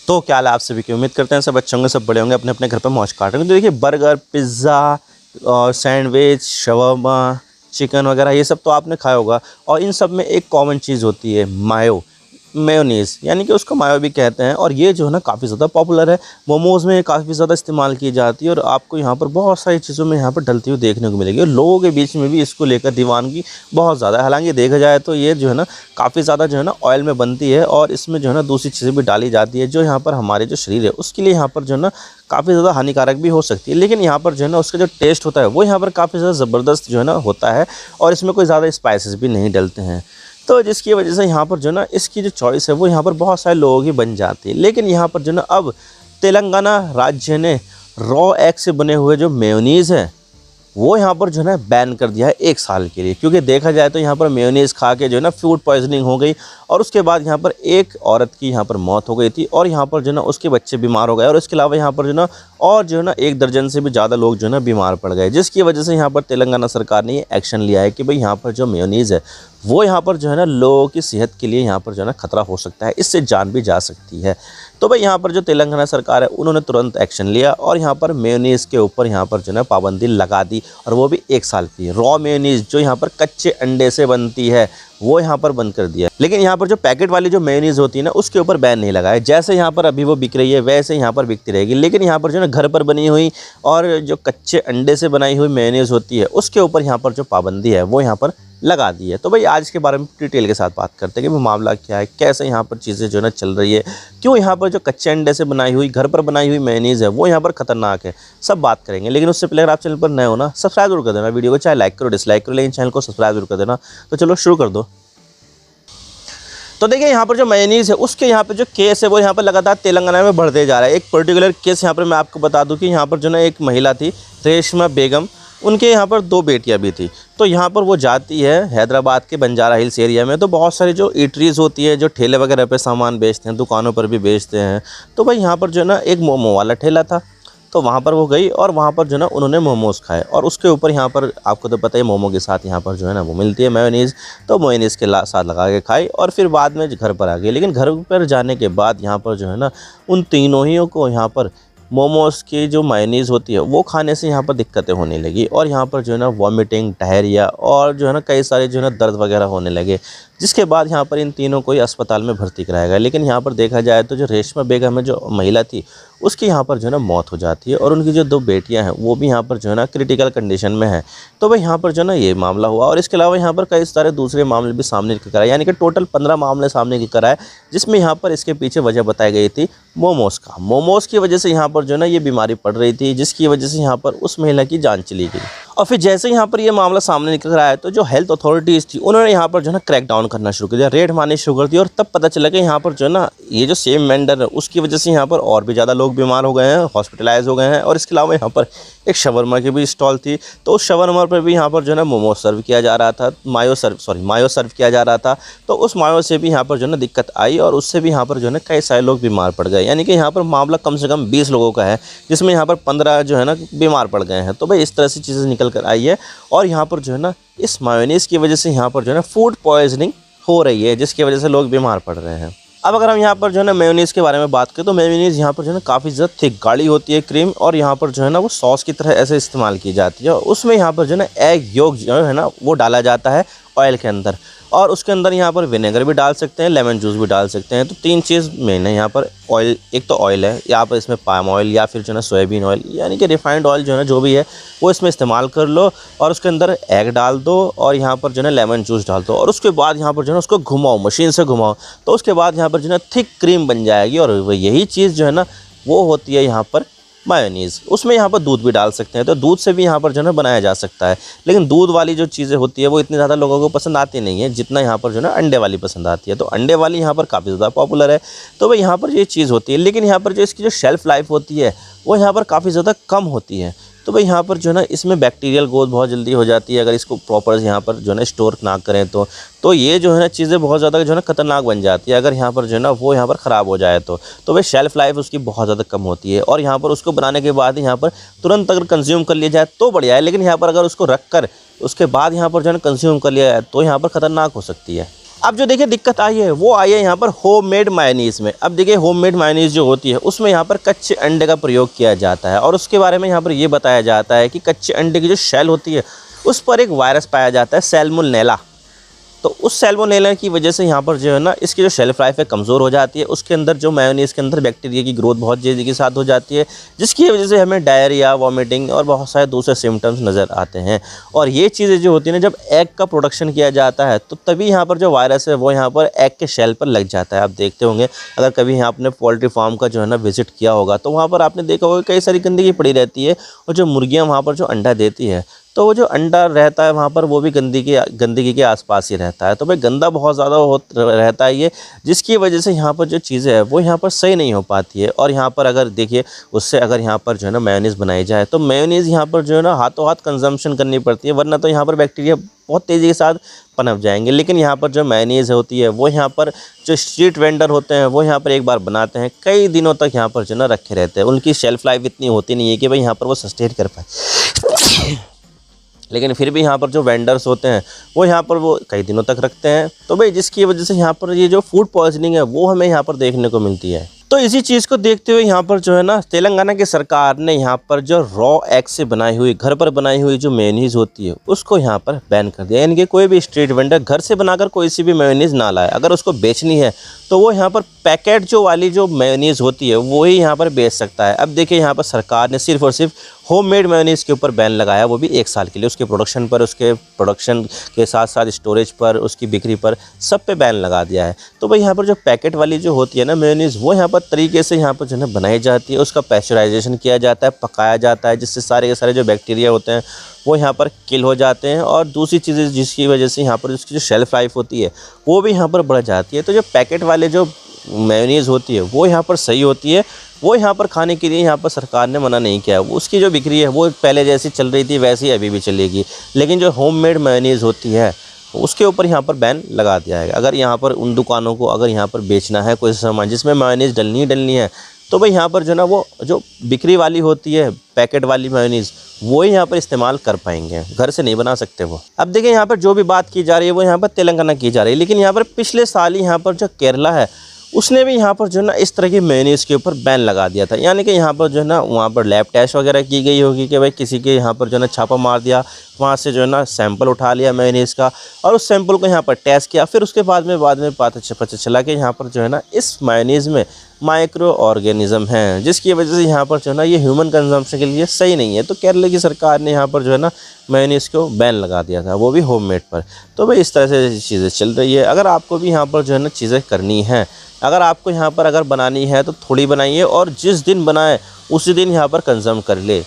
तो क्या हाल है आप सभी की। उम्मीद करते हैं सब अच्छे होंगे, सब बड़े होंगे, अपने अपने घर पर मौज काट रहे हैं। तो देखिए बर्गर, पिज़्ज़ा और सैंडविच, शवरमा, चिकन वगैरह ये सब तो आपने खाया होगा। और इन सब में एक कॉमन चीज़ होती है मायो, मेयोनीज़, यानी कि उसको मायो भी कहते हैं। और ये जो है ना काफ़ी ज़्यादा पॉपुलर है। मोमोज़ में काफ़ी ज़्यादा इस्तेमाल की जाती है और आपको यहाँ पर बहुत सारी चीज़ों में यहाँ पर डलती हुई देखने को मिलेगी। और लोगों के बीच में भी इसको लेकर दीवानगी बहुत ज़्यादा है। हालांकि देखा जाए तो ये जो है ना काफ़ी ज़्यादा जो है ना ऑयल में बनती है और इसमें जो है ना दूसरी चीज़ें भी डाली जाती है जो यहाँ पर हमारे जो शरीर है उसके लिए यहाँ पर जो है ना काफ़ी ज़्यादा हानिकारक भी हो सकती है। लेकिन यहाँ पर जो है ना उसका जो टेस्ट होता है वो यहाँ पर काफ़ी ज़्यादा ज़बरदस्त जो है ना होता है और इसमें कोई ज़्यादा स्पाइसेस भी नहीं डलते हैं। तो जिसकी वजह से यहाँ पर जो ना इसकी जो चॉइस है वो यहाँ पर बहुत सारे लोगों की बन जाती है। लेकिन यहाँ पर जो ना अब तेलंगाना राज्य ने रॉ एग से बने हुए जो मेयोनीज़ है वो यहाँ पर जो है ना बैन कर दिया है 1 साल के लिए। क्योंकि देखा जाए तो यहाँ पर मेयोनीज़ खा के जो है ना फूड पॉइजनिंग हो गई और उसके बाद यहाँ पर एक औरत की यहाँ पर मौत हो गई थी और यहाँ पर जो है ना उसके बच्चे बीमार हो गए। और इसके अलावा यहाँ पर जो है ना और जो है ना 1 दर्जन से भी ज़्यादा लोग जो है ना बीमार पड़ गए। जिसकी वजह से यहाँ पर तेलंगाना सरकार ने ये एक्शन लिया है कि भाई यहाँ पर जो मेयोनीज़ है वो यहाँ पर जो है ना लोगों की सेहत के लिए यहाँ पर जो है ना खतरा हो सकता है, इससे जान भी जा सकती है। तो भाई यहाँ पर जो तेलंगाना सरकार है उन्होंने तुरंत एक्शन लिया और यहाँ पर मेयोनीज़ के ऊपर यहाँ पर जो है पाबंदी लगा दी और वो भी 1 साल की। रॉ मेयोनीज़ जो यहाँ पर कच्चे अंडे से बनती है वो यहाँ पर बंद कर दिया। लेकिन यहाँ पर जो पैकेट वाली जो मेयोनीज़ होती है ना उसके ऊपर बैन नहीं लगा है। जैसे यहाँ पर अभी वो बिक रही है वैसे यहाँ पर बिकती रहेगी। लेकिन यहाँ पर जो है ना घर पर बनी हुई और जो कच्चे अंडे से बनाई हुई मेयोनीज़ होती है उसके ऊपर यहाँ पर जो पाबंदी है वो यहाँ पर लगा दी है। तो भाई आज के बारे में डिटेल के साथ बात करते हैं कि वो मामला क्या है, कैसे यहाँ पर चीज़ें जो है ना चल रही है, क्यों यहाँ पर जो कच्चे अंडे से बनाई हुई घर पर बनाई हुई मेयोनीज़ है वो यहाँ पर खतरनाक है, सब बात करेंगे। लेकिन उससे पहले अगर आप चैनल पर नए हो ना सब्सक्राइब जरूर कर देना, वीडियो को चाहे लाइक करो डिसलाइक करो लेकिन चैनल को सब्सक्राइब जरूर कर देना। तो चलो शुरू कर दो। तो देखिए यहाँ पर जो मेयोनीज़ है उसके यहाँ पे जो केस है वो यहाँ पर लगातार तेलंगाना में बढ़ते जा रहा है। एक पर्टिकुलर केस यहाँ पर मैं आपको बता दूं कि यहाँ पर जो ना एक महिला थी रेशमा बेगम, उनके यहाँ पर 2 बेटियाँ भी थी। तो यहाँ पर वो जाती है हैदराबाद के बंजारा हिल्स एरिया में, तो बहुत सारी जो ईटरीज़ होती है जो ठेले वगैरह पे सामान बेचते हैं, दुकानों पर भी बेचते हैं। तो भाई यहाँ पर जो है ना एक मोमो वाला ठेला था, तो वहाँ पर वो गई और वहाँ पर जो है ना उन्होंने मोमोज़ खाए और उसके ऊपर यहाँ पर आपको तो पता ही मोमो के साथ यहाँ पर जो है ना वो मिलती है मेयोनीज़। तो मेयोनीज़ के साथ लगा के खाई और फिर बाद में घर पर आ गई। लेकिन घर पर जाने के बाद यहाँ पर जो है ना उन तीनों ही को यहाँ पर मोमोज़ की जो मेयोनीज़ होती है वो खाने से यहाँ पर दिक्कतें होने लगी और यहाँ पर जो है ना वॉमिटिंग, डायरिया और जो है ना कई सारे जो है ना दर्द वगैरह होने लगे। जिसके बाद यहाँ पर इन तीनों को ही अस्पताल में भर्ती कराया गया। लेकिन यहाँ पर देखा जाए तो जो रेशमा बेगम है जो महिला थी उसकी यहाँ पर जो है ना मौत हो जाती है और उनकी जो 2 बेटियाँ हैं वो भी यहाँ पर जो है ना क्रिटिकल कंडीशन में है। तो भाई यहाँ पर जो है ना ये मामला हुआ और इसके अलावा यहाँ पर कई सारे दूसरे मामले भी सामने लेकर आए, यानी कि टोटल 15 मामले सामने लेकर आए, जिसमें यहाँ पर इसके पीछे वजह बताई गई थी मोमोज़ का। मोमोज़ की वजह से यहाँ पर जो है ना ये बीमारी पड़ रही थी, जिसकी वजह से यहाँ पर उस महिला की जान चली गई। और फिर जैसे यहाँ पर ये मामला सामने निकल आया तो जो हेल्थ अथॉरिटीज़ थी उन्होंने यहाँ पर जो है ना क्रैक डाउन करना शुरू कर दिया, रेड मारनी शुरू कर दी। और तब पता चला कि यहाँ पर जो है ना ये जो सेम वेंडर है उसकी वजह से यहाँ पर और भी ज़्यादा लोग बीमार हो गए हैं, हॉस्पिटलाइज हो गए हैं। और इसके अलावा यहाँ पर एक शवरमा की भी स्टॉल थी, तो उस शवरमा पर भी यहाँ पर जो है ना मोमो सर्व किया जा रहा था, मायो सर्व किया जा रहा था। तो उस मायो से भी यहाँ पर जो है ना दिक्कत आई और उससे भी यहाँ पर जो है ना कई सारे लोग बीमार पड़ गए। यानी कि यहाँ पर मामला कम से कम 20 लोगों का है, जिसमें यहाँ पर 15 जो है ना बीमार पड़ गए हैं। तो भाई इस तरह से चीज़ें निकल कर आई है और यहाँ पर जो है ना इस मेयोनीज़ की वजह से यहाँ पर जो है ना फूड पॉइजनिंग हो रही है, जिसकी वजह से लोग बीमार पड़ रहे हैं। अब अगर हम यहाँ पर जो है ना मेयोनीज़ के बारे में बात करें तो मेयोनीज़ यहाँ पर जो है ना काफ़ी ज़्यादा थिक गाढ़ी होती है क्रीम, और यहाँ पर जो है ना वो सॉस की तरह ऐसे इस्तेमाल की जाती है। और उसमें यहाँ पर जो है ना एग योग जो है ना वो डाला जाता है ऑयल के अंदर, और उसके अंदर यहाँ पर विनेगर भी डाल सकते हैं, लेमन जूस भी डाल सकते हैं। तो 3 चीज़ मेन है यहाँ पर। ऑयल, एक तो ऑयल है, यहाँ पर इसमें पाम ऑयल या फिर जो है ना सोयाबीन ऑयल यानी कि रिफाइंड ऑयल जो है ना जो भी है वो इसमें इस्तेमाल कर लो और उसके अंदर एग डाल दो और यहाँ पर जो है ना लेमन जूस डाल दो और उसके बाद यहाँ पर जो है ना उसको घुमाओ, मशीन से घुमाओ। तो उसके बाद यहाँ पर जो है ना थिक क्रीम बन जाएगी और यही चीज़ जो है ना वो होती है यहाँ पर मायोनीज़। उसमें यहाँ पर दूध भी डाल सकते हैं, तो दूध से भी यहाँ पर जो है ना बनाया जा सकता है। लेकिन दूध वाली जो चीज़ें होती है वो इतनी ज़्यादा लोगों को पसंद आती नहीं है जितना यहाँ पर जो है ना अंडे वाली पसंद आती है। तो अंडे वाली यहाँ पर काफ़ी ज़्यादा पॉपुलर है। तो भाई यहाँ पर ये चीज़ होती है, लेकिन यहाँ पर जो इसकी जो शेल्फ़ लाइफ होती है वो यहाँ पर काफ़ी ज़्यादा कम होती है। तो भाई यहाँ पर जो है ना इसमें बैक्टीरियल ग्रोथ बहुत जल्दी हो जाती है अगर इसको प्रॉपर यहाँ पर जो है ना स्टोर ना करें तो ये जो है ना चीज़ें बहुत ज़्यादा जो है ना खतरनाक बन जाती है अगर यहाँ पर जो है ना वो यहाँ पर ख़राब हो जाए तो भाई शेल्फ़ लाइफ उसकी बहुत ज़्यादा कम होती है। और यहाँ पर उसको बनाने के बाद यहाँ पर तुरंत अगर कंज्यूम कर लिया जाए तो बढ़िया है, लेकिन यहाँ पर अगर उसको रख कर उसके बाद यहाँ पर जो है ना कंज्यूम कर लिया जाए तो यहाँ पर ख़तरनाक हो सकती है। अब जो देखिए दिक्कत आई है वो आई है यहाँ पर होममेड मायोनीज़ में। अब देखिए होममेड मायोनीज़ जो होती है उसमें यहाँ पर कच्चे अंडे का प्रयोग किया जाता है और उसके बारे में यहाँ पर ये बताया जाता है कि कच्चे अंडे की जो शेल होती है उस पर एक वायरस पाया जाता है सैल्मोनेला। तो उस सैल्मोनेला की वजह से यहाँ पर जो है ना इसकी जो शेल्फ लाइफ है कमज़ोर हो जाती है। उसके अंदर जो मेयोनीज़ के अंदर बैक्टीरिया की ग्रोथ बहुत तेज़ी के साथ हो जाती है, जिसकी वजह से हमें डायरिया, वॉमिटिंग और बहुत सारे दूसरे सिम्टम्स नज़र आते हैं। और ये चीज़ें जो होती हैं ना, जब एग का प्रोडक्शन किया जाता है तो तभी यहाँ पर जो वायरस है वो यहाँ पर एग के शेल पर लग जाता है। आप देखते होंगे अगर कभी आपने पोल्ट्री फार्म का जो है ना विज़िट किया होगा तो वहाँ पर आपने देखा होगा कई सारी गंदगी पड़ी रहती है और जो मुर्गियाँ वहाँ पर जो अंडा देती है तो वो जो अंडा रहता है वहाँ पर वो भी गंदगी के आसपास ही रहता है। तो भाई गंदा बहुत ज़्यादा रहता है ये, जिसकी वजह से यहाँ पर जो चीज़ें है वो यहाँ पर सही नहीं हो पाती है। और यहाँ पर अगर देखिए उससे अगर यहाँ पर जो है ना मेयोनीज़ बनाई जाए तो मेयोनीज़ यहाँ पर जो है ना हाथों हाथ कंजम्पशन करनी पड़ती है, वरना तो यहाँ पर बैक्टीरिया बहुत तेज़ी के साथ पनप जाएंगे। लेकिन यहाँ पर जो मेयोनीज़ होती है वो यहाँ पर जो स्ट्रीट वेंडर होते हैं वो यहाँ पर एक बार बनाते हैं, कई दिनों तक यहाँ पर जो है ना रखे रहते हैं। उनकी शेल्फ लाइफ इतनी होती नहीं है कि भाई यहाँ पर वो सस्टेन कर पाए, लेकिन फिर भी यहाँ पर जो वेंडर्स होते हैं वो यहाँ पर वो कई दिनों तक रखते हैं। तो भाई जिसकी वजह से यहाँ पर ये जो फूड पॉइजनिंग है वो हमें यहाँ पर देखने को मिलती है। तो इसी चीज़ को देखते हुए यहाँ पर जो है ना तेलंगाना की सरकार ने यहाँ पर जो रॉ एग से बनाई हुई, घर पर बनाई हुई जो मेयोनीज़ होती है उसको यहाँ पर बैन कर दिया। यानी कि कोई भी स्ट्रीट वेंडर घर से बनाकर कोई सी भी मेयोनीज़ ना लाए। अगर उसको बेचनी है तो वो यहाँ पर पैकेट जो वाली जो मेयोनीज़ होती है वो ही यहाँ पर बेच सकता है। अब देखिए यहाँ पर सरकार ने सिर्फ और सिर्फ होममेड मेयोनीज़ के ऊपर बैन लगाया, वो भी 1 साल के लिए। उसके प्रोडक्शन पर, उसके प्रोडक्शन के साथ साथ स्टोरेज पर, उसकी बिक्री पर, सब पे बैन लगा दिया है। तो भाई यहाँ पर जो पैकेट वाली जो होती है ना मेयोनीज़ वो यहाँ पर तरीके से यहाँ पर जो है ना बनाई जाती है, उसका पैस्चराइजेशन किया जाता है, पकाया जाता है, जिससे सारे के सारे जो बैक्टीरिया होते हैं वो यहाँ पर किल हो जाते हैं। और दूसरी चीज़ें जिसकी वजह से यहाँ पर उसकी जो शेल्फ़ लाइफ होती है वो भी यहाँ पर बढ़ जाती है। तो जो पैकेट वाले जो मेयोनीज़ होती है वो यहाँ पर सही होती है, वो यहाँ पर खाने के लिए यहाँ पर सरकार ने मना नहीं किया। उसकी जो बिक्री है वो पहले जैसी चल रही थी वैसी अभी भी चलेगी। लेकिन जो होममेड मेयोनीज़ होती है उसके ऊपर यहाँ पर बैन लगा दिया है। अगर यहाँ पर उन दुकानों को अगर यहाँ पर बेचना है कोई सामान जिसमें मेयोनीज़ डलनी है तो भाई यहाँ पर जो ना वो जो बिक्री वाली होती है पैकेट वाली मेयोनीज़ वो ही यहाँ पर इस्तेमाल कर पाएंगे, घर से नहीं बना सकते वो। अब देखिए यहाँ पर जो भी बात की जा रही है वो यहाँ पर तेलंगाना की जा रही है, लेकिन यहाँ पर पिछले साल ही यहाँ पर जो केरला है उसने भी यहाँ पर जो है ना इस तरह की मेयोनीज़ के ऊपर बैन लगा दिया था। यानी कि यहाँ पर जो है ना वहाँ पर लैब टेस्ट वगैरह की गई होगी कि भाई किसी के यहाँ पर जो है ना छापा मार दिया, वहाँ से जो है ना सैंपल उठा लिया मेयोनीज़ का और उस सैंपल को यहाँ पर टेस्ट किया। फिर उसके बाद में पता चला कि यहाँ पर जो है ना इस मेयोनीज़ में माइक्रो ऑर्गेनिज़म हैं, जिसकी वजह से यहाँ पर जो है ना ये ह्यूमन कंजम्पशन के लिए सही नहीं है। तो केरला की सरकार ने यहाँ पर जो है ना मेयोनीज़ को बैन लगा दिया था, वो भी होममेड पर। तो भाई इस तरह से चीज़ें चल रही है। अगर आपको भी यहाँ पर जो है ना चीज़ें करनी हैं, अगर आपको यहाँ पर अगर बनानी है तो थोड़ी बनाइए और जिस दिन बनाए उसी दिन यहाँ पर कंज्यूम कर ले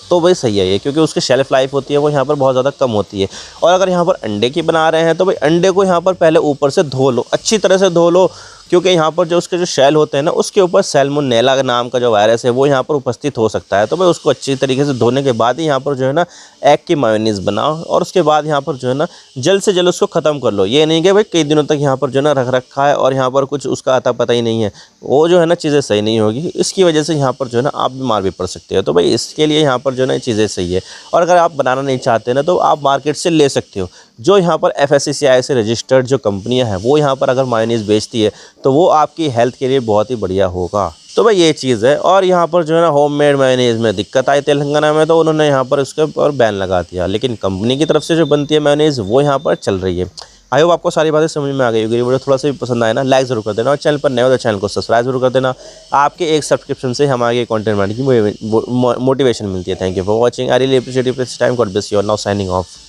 तो भाई सही है ये, क्योंकि उसकी शेल्फ लाइफ होती है वो यहाँ पर बहुत ज़्यादा कम होती है। और अगर यहाँ पर अंडे की बना रहे हैं तो भाई अंडे को यहाँ पर पहले ऊपर से धो लो, अच्छी तरह से धो लो, क्योंकि यहाँ पर जो उसके जो शेल होते हैं ना उसके ऊपर सैल्मोनेला नाम का जो वायरस है वो यहाँ पर उपस्थित हो सकता है। तो भाई उसको अच्छी तरीके से धोने के बाद ही यहाँ पर जो है ना एग की मेयोनीज़ बनाओ और उसके बाद यहाँ पर जो है ना जल्द से जल्द उसको ख़त्म कर लो। ये नहीं कि भाई कई दिनों तक यहाँ पर जो है ना रख रखा है और यहाँ पर कुछ उसका आता पता ही नहीं है, वो जो है ना चीज़ें सही नहीं होगी। इसकी वजह से यहाँ पर जो है ना आप बीमार भी पड़ सकते हो। तो भाई इसके लिए यहाँ पर जो है ना चीज़ें सही है। और अगर आप बनाना नहीं चाहते ना तो आप मार्केट से ले सकते हो। जो यहाँ पर FSSAI से रजिस्टर्ड जो कंपनियां हैं वो यहाँ पर अगर मेयोनीज़ बेचती है तो वो आपकी हेल्थ के लिए बहुत ही बढ़िया होगा। तो भाई ये चीज़ है। और यहाँ पर जो है ना होममेड मेयोनीज़ में दिक्कत आई तेलंगाना में, तो उन्होंने यहाँ पर उसके ऊपर बैन लगा दिया। लेकिन कंपनी की तरफ से जो बनती है मेयोनीज़ वो यहाँ पर चल रही है। आई होप आपको सारी बातें समझ में आ गई होगी। वीडियो थोड़ा सा भी पसंद आए ना लाइक ज़रूर कर देना और चैनल पर नए हो तो चैनल को सब्सक्राइब जरूर कर देना। आपके एक सब्सक्रिप्शन से हमारे कंटेंट बनाने की मोटिवेशन मिलती है। Thank you for watching. I really appreciate your time. God bless you. Now signing off.